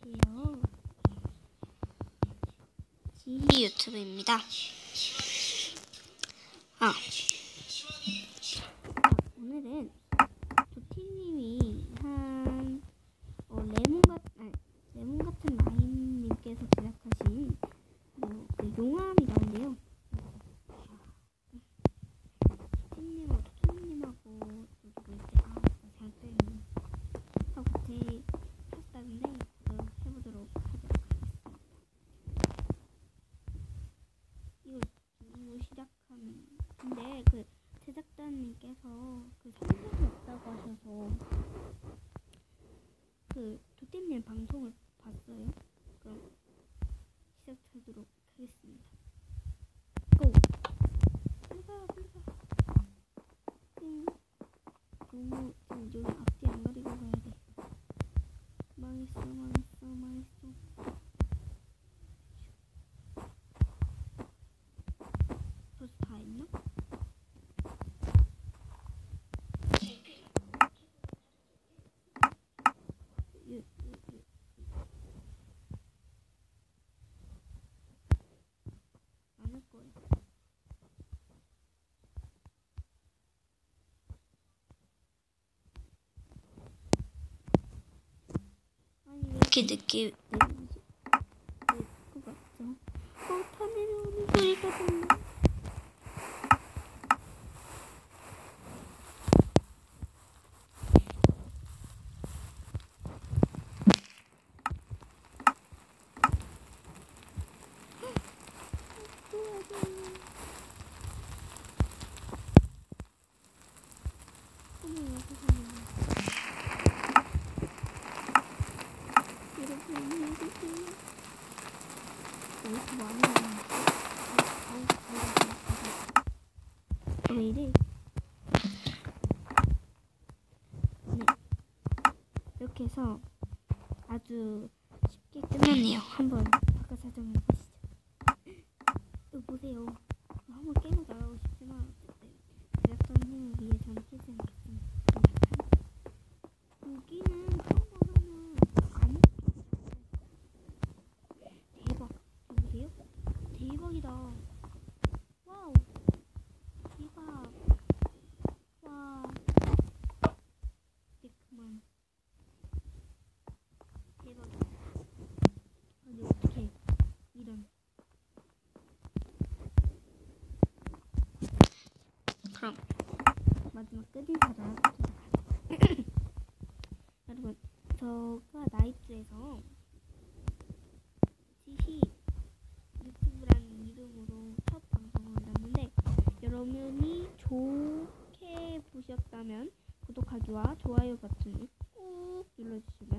안녕하세요. 지희 유튜브입니다. 오늘은 도티님이 한 레몬 같은 라임님께서 제작하신 그 용암이 나온대요. 도티님하고 잘 때는 하고 같이 샀다는데 그거 해보도록 하겠습니다. 이거 시작하면 근데 그 제작자님께서 그 성적이 없다고 하셔서 그 도티님 방송을 봤어요. 그럼 시작하도록 하겠습니다. 고! 불가! 너무 지금 여기 앞뒤 안 가리고 가야 돼. 망했어. 벌써 다 했나? 안 할 거예요. 아니 왜 이렇게 늦게 내려오지? 왜 그거 같죠? 다 내려오는 소리가 들려. 왜 이래? 네, 이렇게 해서 아주 쉽게 끝났네요. 한번 바깥 사정을 보시죠. 이거 보세요. 한번 깨고 나가고 싶지만 제작자님을 위해 저는 깨지 않겠습니다. 여기는 한번 하면 아무것도 대박. 보세요. 대박이다. 와우. 대박. 와. 그만. 대박이다. 아니 어떻게 이런. 그럼 마지막 끝인사를 하겠습니다. 여러분, 저가 나이트에서 지희 유튜브라는 이름으로 첫 방송을 올렸는데 여러분이 좋게 보셨다면 구독하기와 좋아요 버튼을 꾹 눌러주시고